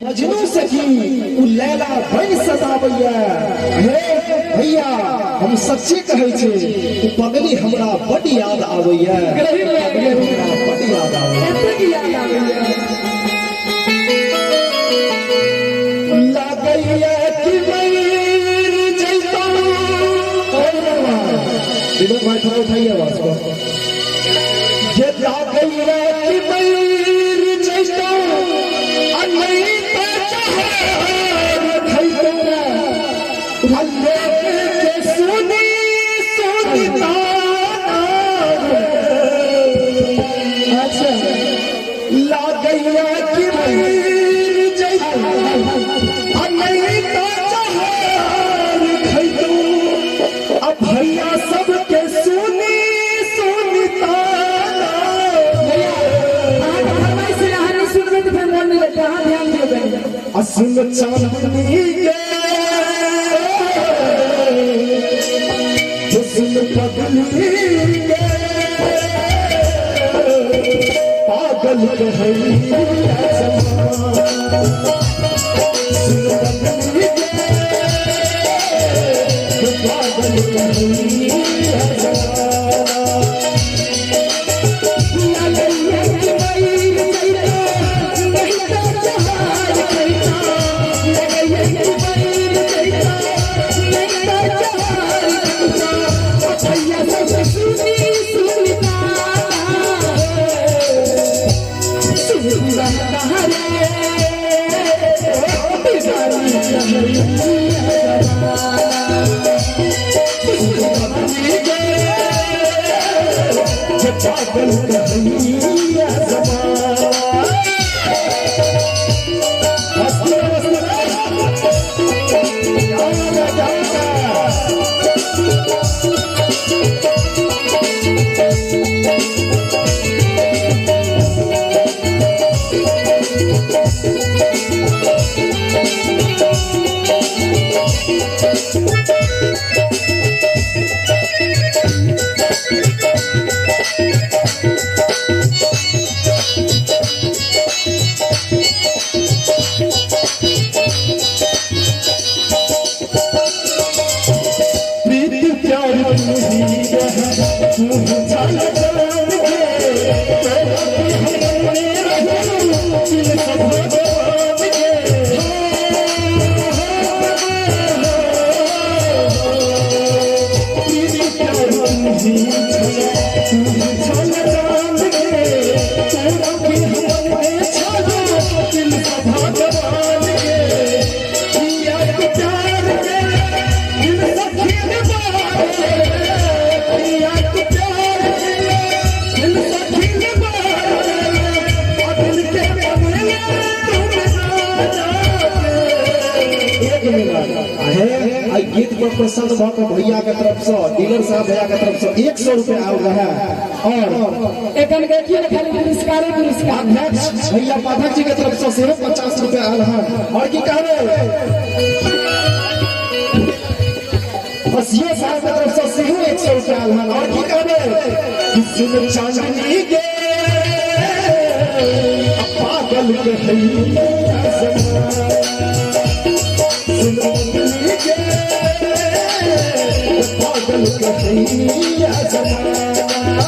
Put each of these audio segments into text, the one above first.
मजनू सखी उ लैला बन सतावैया हे भैया हम सच्चे कहै छे उ पगली हमरा बड़ याद आवैया पगली हमरा बड़ याद आवैया लागैया कि मर जइतो विनोद भाई थोड़ा उठाइए आवाज को ये लागैया कि मर जइतो भैया सबके सुनी सुनता असुन चांदनी के हुस्न पगली के पागल कहैया जमाना सुन पगली के पागल कहैया जमाना पागल कहैया जमाना गीत पर प्रसन्न भक्त भैया के तरफ से डीलर साहब भैया के तरफ से 100 रुपया आउट रहा और एकन के किए खाली पुरस्कार अध्यक्ष भैया पाठक जी के तरफ से सिर्फ 50 रुपया आल है और की कहबे बसिया साहब के तरफ से सिर्फ 100 रुपया आल है और की कहबे सुन चांदनी के पागल कहैया जमाना पागल कहैया जमाना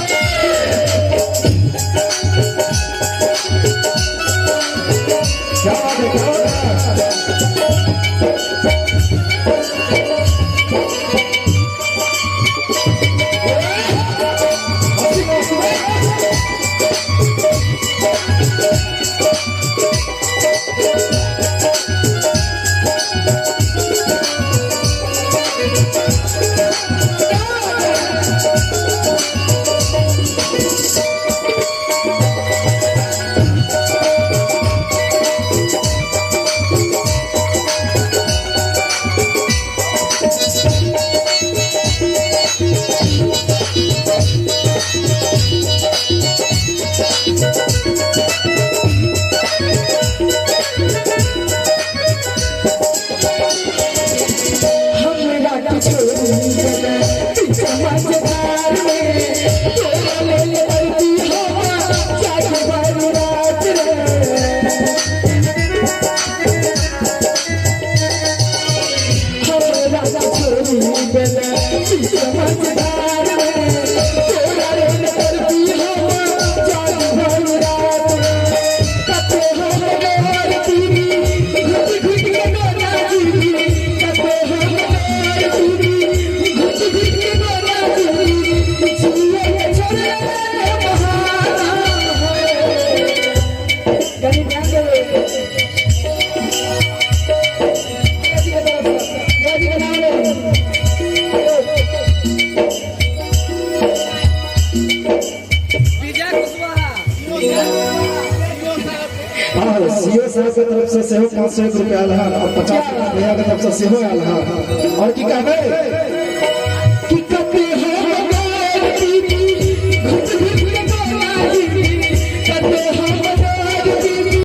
क्या देखो जी के तरफ से जी के नाम और सीओ साहब के तरफ से सेहो 501 रुपया आल है और 50 भैया के तरफ से सेहो आल है और की कहबे